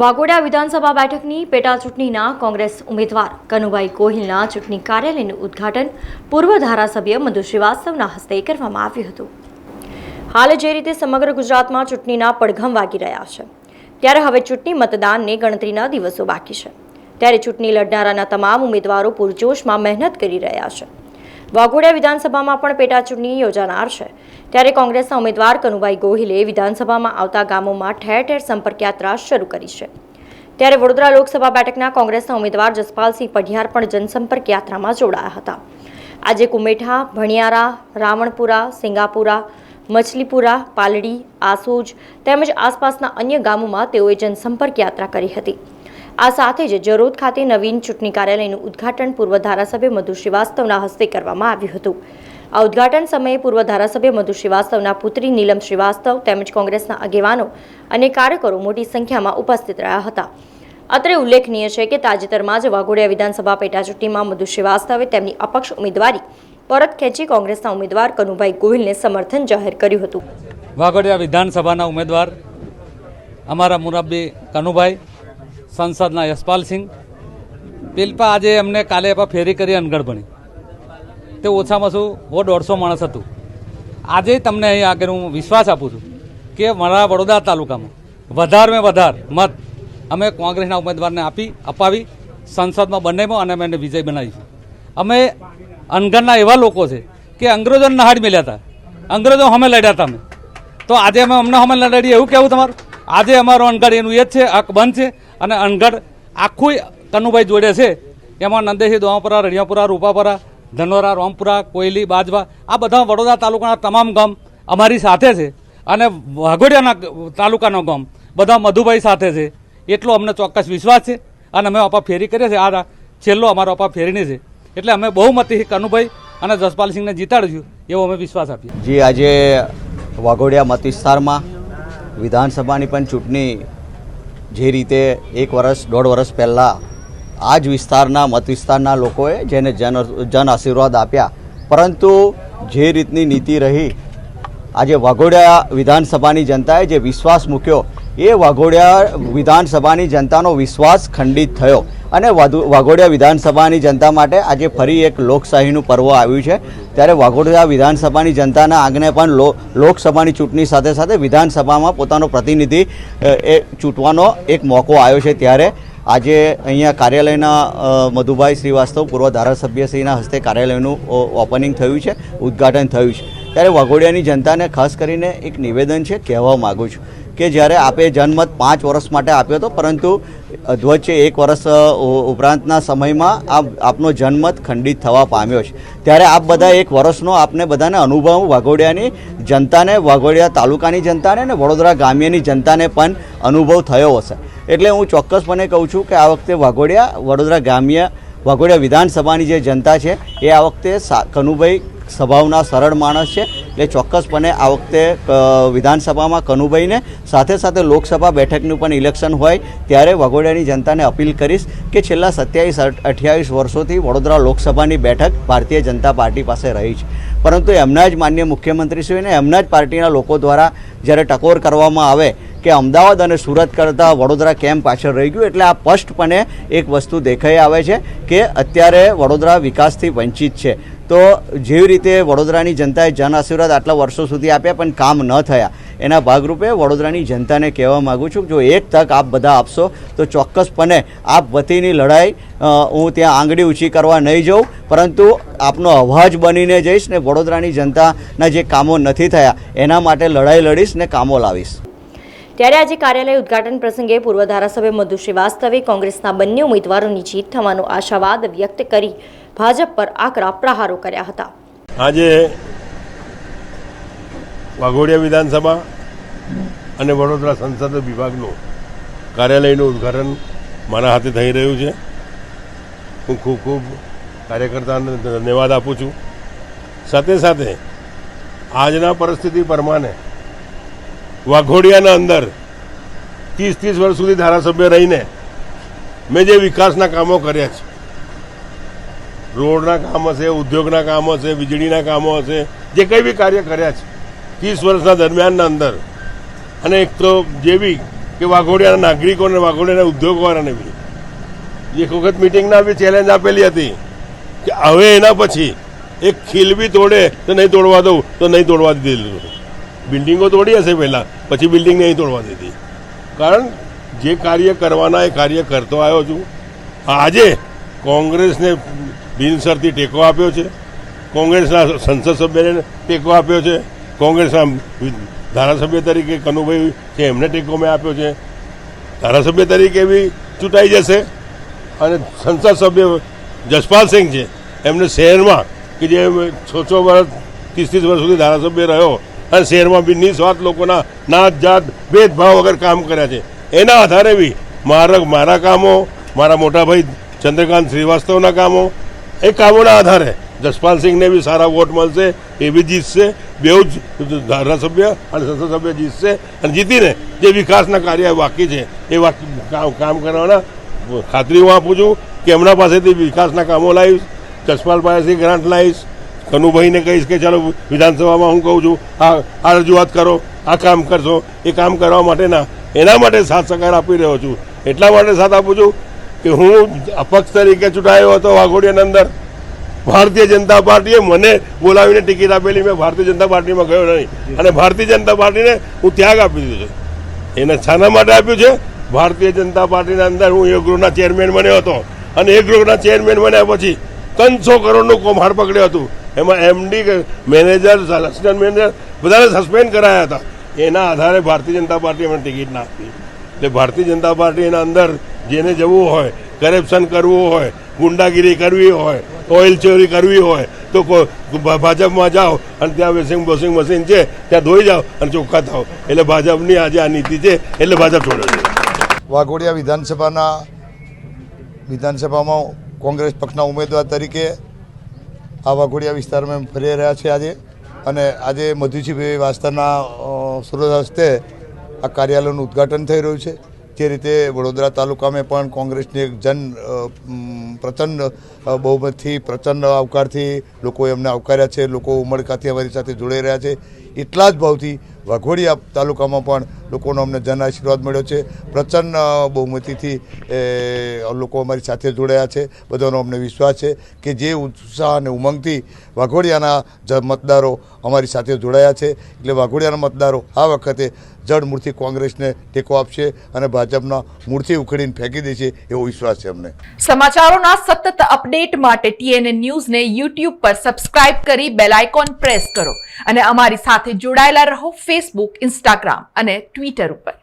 વાઘોડિયા વિધાનસભા બેઠકની પેટા ચૂંટણીના કોંગ્રેસ ઉમેદવાર કનુભાઈ ગોહિલના ચૂંટણી કાર્યાલયનું ઉદ્ઘાટન પૂર્વ ધારાસભ્ય મધુ શ્રીવાસ્તવના હસ્તે કરવામાં આવ્યું હતું। હાલ જે રીતે સમગ્ર ગુજરાતમાં ચૂંટણીના પડઘમ વાગી રહ્યા છે, ત્યારે હવે ચૂંટણી મતદાનને ગણતરીના દિવસો બાકી છે, ત્યારે ચૂંટણી લડનારાના તમામ ઉમેદવારો પૂરજોશમાં મહેનત કરી રહ્યા છે। વાઘોડિયા વિધાનસભામાં પણ પેટા ચૂંટણી યોજાનાર છે, ત્યારે કોંગ્રેસના ઉમેદવાર કનુભાઈ ગોહિલે વિધાનસભામાં આવતા ગામોમાં ઠેર ઠેર સંપર્ક યાત્રા શરૂ કરી છે। ત્યારે વડોદરા લોકસભા બેઠકના કોંગ્રેસના ઉમેદવાર જસપાલસિંહ પઢિયાર પણ જનસંપર્ક યાત્રામાં જોડાયા હતા। આજે કુમેઠા, ભણિયારા, રાવણપુરા, સિંગાપુરા, મછલીપુરા, પાલડી, આસોજ તેમજ આસપાસના અન્ય ગામોમાં તેઓએ જનસંપર્ક યાત્રા કરી હતી। આ સાથે જ જરોદ ખાતે નવીન ચૂંટણી કાર્યાલયનું ઉદ્ઘાટન પૂર્વ ધારાસભ્ય મધુ શ્રીવાસ્તવના હસ્તે કરવામાં આવ્યું હતું। આ ઉદ્ઘાટન સમયે પૂર્વ ધારાસભ્ય મધુ શ્રીવાસ્તવના પુત્રી નીલમ શ્રીવાસ્તવ તેમજ કોંગ્રેસના આગેવાનો અને કાર્યકરો મોટી સંખ્યામાં ઉપસ્થિત રહ્યા હતા। અત્રે ઉલ્લેખનીય છે કે તાજેતરમાં જ વાઘોડિયા વિધાનસભા પેટા ચૂંટણીમાં મધુ શ્રીવાસ્તવે તેમની અપક્ષ ઉમેદવારી પરત ખેંચી કોંગ્રેસના ઉમેદવાર કનુભાઈ ગોહિલને સમર્થન જાહેર કર્યું હતું। વાઘોડિયા વિધાનસભાના ઉમેદવાર અમારા મુરબ્બી કનુભાઈ, સંસદના યશપાલસિંહ પેલપા આજે અમને કાલે ફેરી કરી અનગઢ ભણી, તે ઓછામાં ઓછું 150 માણસ હતું। આજે તમને અહીં આગળ હું વિશ્વાસ આપું છું કે મારા વડોદરા તાલુકામાં વધારેમાં વધારે મત અમે કોંગ્રેસના ઉમેદવારને અપાવી સંસદમાં બંનેમાં અને અમે એને વિજય બનાવીશું। અમે અનગઢના એવા લોકો છે કે અંગ્રેજોને નહાડી મેલ્યા હતા, અંગ્રેજો અમે લડ્યા હતા અમે, તો આજે અમને લડીએ એવું કહેવું તમારું? આજે અમારો અનગઢ એનું એ જ છે, હક બંધ છે અને અનગઢ આખું કનુભાઈ જોડે છે। એમાં નંદેસી, દોવાપુરા, રણિયાપુરા, રૂપાપુરા, ધનોરા, રોમપુરા, કોયલી, બાજવા આ બધા વડોદરા તાલુકાના તમામ ગામ અમારી સાથે છે અને વાઘોડિયાના તાલુકાનો ગામ બધા મધુભાઈ સાથે છે, એટલો અમને ચોક્કસ વિશ્વાસ છે અને અમે અપા ફેરી કરીએ છીએ। આ છેલ્લો અમારો અપા ફેરીની છે, એટલે અમે બહુમતી કનુભાઈ અને જસપાલસિંહને જીતાડીશું એવો અમે વિશ્વાસ આપીએ જી। આજે વાઘોડિયા મત વિસ્તારમાં વિધાનસભાની પણ ચૂંટણી જે રીતે 1 વર્ષ 1.5 વર્ષ પહેલાં આ જ વિસ્તારના મત વિસ્તારના લોકોએ જેને જન આશીર્વાદ આપ્યા, પરંતુ જે રીતની નીતિ રહી આજે વાઘોડિયા વિધાનસભાની જનતાએ જે વિશ્વાસ મૂક્યો એ વાઘોડિયા વિધાનસભાની જનતાનો વિશ્વાસ ખંડિત થયો અને વાઘોડિયા વિધાનસભાની જનતા માટે આજે ફરી એક લોકશાહીનું પર્વ આવ્યું છે। ત્યારે વાઘોડિયા વિધાનસભાની જનતાના આંગણે પણ લોકસભાની ચૂંટણી સાથે સાથે વિધાનસભામાં પોતાનો પ્રતિનિધિ ચૂંટવાનો એક મોકો આવ્યો છે। ત્યારે આજે અહીંયા કાર્યાલયના મધુભાઈ શ્રીવાસ્તવ પૂર્વ ધારાસભ્યશ્રીના હસ્તે કાર્યાલયનું ઓપનિંગ થયું છે, ઉદ્ઘાટન થયું છે। ત્યારે વાઘોડિયાની જનતાને ખાસ કરીને એક નિવેદન છે, કહેવા માગું છું કે જ્યારે આપે જનમત 5 વર્ષ માટે આપ્યો હતો, પરંતુ વચ્ચે 1 વર્ષ ઉપરાંતના સમયમાં આપનો જનમત ખંડિત થવા પામ્યો છે। ત્યારે આપ બધા 1 વર્ષનો આપને બધાને અનુભવ વાઘોડિયાની જનતાને, વાઘોડિયા તાલુકાની જનતાને અને વડોદરા ગ્રામ્યની જનતાને પણ અનુભવ થયો હશે। એટલે હું ચોક્કસપણે કહું છું કે આ વખતે વડોદરા ગ્રામ્ય વાઘોડિયા વિધાનસભાની જે જનતા છે એ આ વખતે કનુભાઈ સ્વભાવના સરળ માણસ છે, એટલે ચોક્કસપણે આ વખતે વિધાનસભામાં કનુભાઈને સાથે સાથે લોકસભા બેઠકનું પણ ઇલેક્શન હોય ત્યારે વાઘોડિયાની જનતાને અપીલ કરીશ કે છેલ્લા 27-28 વર્ષોથી વડોદરા લોકસભાની બેઠક ભારતીય જનતા પાર્ટી પાસે રહી છે, પરંતુ એમના જ માન્ય મુખ્યમંત્રીશ્રીને એમના જ પાર્ટીના લોકો દ્વારા જ્યારે ટકોર કરવામાં આવે કે અમદાવાદ અને સુરત કરતાં વડોદરા કેમ પાછળ રહી ગયું, એટલે આ સ્પષ્ટપણે એક વસ્તુ દેખાઈ આવે છે કે અત્યારે વડોદરા વિકાસથી વંચિત છે। તો જેવી રીતે વડોદરાની જનતાએ જન આશીર્વાદ આટલા વર્ષો સુધી આપ્યા પણ કામ ન થયા, એના ભાગરૂપે વડોદરાની જનતાને કહેવા માગું છું કે જો એક તક આપ બધા આપશો તો ચોક્કસપણે આપ વતીની લડાઈ હું ત્યાં આંગળી ઊંચી કરવા નહીં જાઉં, પરંતુ આપનો અવાજ બનીને જઈશ ને વડોદરાની જનતાના જે કામો નથી થયા એના માટે લડાઈ લડીશ ને કામો લાવીશ। ત્યારે આજે કાર્યાલય ઉદ્ઘાટન પ્રસંગે પૂર્વ ધારાસભ્ય મધુ શ્રીવાસ્તવે કોંગ્રેસના બંને ઉમેદવારોની જીત થવાનો આશાવાદ વ્યક્ત કરી ભાજપ પર આકરા પ્રહારો કર્યા હતા। આજે વાઘોડિયા વિધાનસભા અને વડોદરા સંસદ વિભાગનું કાર્યાલયનું ઉદ્ઘાટન મારા હાથે થઈ રહ્યું છે। હું ખૂબ ખૂબ કાર્યકર્તાને ધન્યવાદ આપું છું। સાથે સાથે આજના પરિસ્થિતિ પ્રમાણે વાઘોડિયાના અંદર 30 વર્ષ સુધી ધારાસભ્ય રહીને મેં જે વિકાસના કામો કર્યા છે, રોડના કામ હશે, ઉદ્યોગના કામ હશે, વીજળીના કામો હશે, જે કંઈ બી કાર્ય કર્યા છે 30 વર્ષના દરમિયાનના અંદર, અને એક તો જે બી કે વાઘોડિયાના નાગરિકોને વાઘોડિયાના ઉદ્યોગવાળાને બી એક વખત મિટિંગના બી ચેલેન્જ આપેલી હતી કે હવે એના પછી એક ખીલ બી તોડે તો નહીં તોડવા દઉં તો નહીં તોડવા દીધેલું. બિલ્ડિંગો તોડી હશે પહેલાં, પછી બિલ્ડિંગ નહીં તોડવા દીધી. કારણ જે કાર્ય કરવાના એ કાર્ય કરતો આવ્યો છું. આજે કોંગ્રેસને બિનશરતી ટેકો આપ્યો છે, કોંગ્રેસના સંસદ સભ્યને ટેકો આપ્યો છે, કોંગ્રેસના ધારાસભ્ય તરીકે કનુભાઈ છે એમને ટેકો મેં આપ્યો છે, ધારાસભ્ય તરીકે બી ચૂંટાઈ જશે. અને સંસદ સભ્ય જસપાલસિંહ છે એમને શહેરમાં કે જે 6 વર્ષ 30 વર્ષ સુધી ધારાસભ્ય રહ્યો અને શહેરમાં બી નિસ્વાર્થ લોકોના નાત જાત ભેદભાવ વગર કામ કર્યા છે. એના આધારે બી મારા કામો, મારા મોટાભાઈ ચંદ્રકાંત શ્રીવાસ્તવના કામો, એ કામોના આધારે જસપાલસિંહને બી સારા વોટ મળશે, એ બી જીતશે. બેઉ જ ધારાસભ્ય અને સંસદ સભ્ય જીતશે અને જીતીને જે વિકાસના કાર્ય બાકી છે એ કામ કરવાના ખાતરી હું આપું છું કે એમના પાસેથી વિકાસના કામો લાવીશ, જસપાલ પાસેથી ગ્રાન્ટ લાવીશ. કનુભાઈને કહીશ કે ચાલો વિધાનસભામાં હું કહું છું આ રજૂઆત કરો, આ કામ કરશો. એ કામ કરવા માટેના એના માટે સાથ સહકાર આપી રહ્યો છું. એટલા માટે સાથ આપું છું કે હું અપક્ષ તરીકે ચૂંટાયો હતો વાઘોડિયાની અંદર. ભારતીય જનતા પાર્ટીએ મને બોલાવીને ટિકિટ આપેલી, મેં ભારતીય જનતા પાર્ટીમાં ગયો નહીં અને ભારતીય જનતા પાર્ટીને હું ત્યાગ આપી દીધો છે. એને શાના માટે આપ્યું છે? ભારતીય જનતા પાર્ટીના અંદર હું એક ગૃહના ચેરમેન બન્યો હતો અને એક ગૃહના ચેરમેન બન્યા પછી 300 કરોડનું કૌભાંડ પકડ્યું હતું. એમાં એમડી, મેનેજર, અસિસ્ટન્ટ મેનેજર બધાને સસ્પેન્ડ કરાયા હતા. એના આધારે ભારતીય જનતા પાર્ટીએ મને ટિકિટ ના આપી. એટલે ભારતીય જનતા પાર્ટીના અંદર જેને જવું હોય, કરપ્શન કરવું હોય, ગુંડાગીરી કરવી હોય, ઓઇલ ચોરી કરવી હોય તો ભાજપમાં જાઓ અને ત્યાં વોશિંગ મશીન છે ત્યાં ધોઈ જાઓ અને ચોખ્ખા થાઓ. એટલે ભાજપની આજે આ નીતિ છે, એટલે ભાજપ છોડે છે. વાઘોડિયા વિધાનસભામાં કોંગ્રેસ પક્ષના ઉમેદવાર તરીકે આ વાઘોડિયા વિસ્તારમાં ફરી રહ્યા છે આજે. અને આજે મધુજીભાઈ વાસ્તરના સુરત હસ્તે આ કાર્યાલયનું ઉદ્ઘાટન થઈ રહ્યું છે. જે રીતે વડોદરા તાલુકામાં પણ કોંગ્રેસની એક પ્રચંડ બહુમતથી, પ્રચંડ આવકારથી લોકો એમને આવકાર્યા છે. લોકો ઉમળકાથી અમારી સાથે જોડાઈ રહ્યા છે. એટલા જ ભાવથી વાઘોડિયા તાલુકામાં પણ લોકોનો અમને જન આશીર્વાદ મળ્યો છે. પ્રચંડ બહુમતીથી લોકો અમારી સાથે જોડાયા છે. બધાનો અમને વિશ્વાસ છે કે જે ઉત્સાહ અને ઉમંગથી વાઘોડિયાના મતદારો અમારી સાથે જોડાયા છે, એટલે વાઘોડિયાના મતદારો આ વખતે જડ મૂળથી કોંગ્રેસને ટેકો આપશે અને ભાજપના મૂળથી ઉખેડીને ફેંકી દેશે એવો વિશ્વાસ છે અમને. સમાચારોના સતત અપડેટ માટે TNN ન્યૂઝને YouTube પર સબસ્ક્રાઇબ કરી બેલ આઇકોન પ્રેસ કરો અને અમારી સાથે જોડાયેલા રહો Facebook, Instagram અને Twitter ઉપર.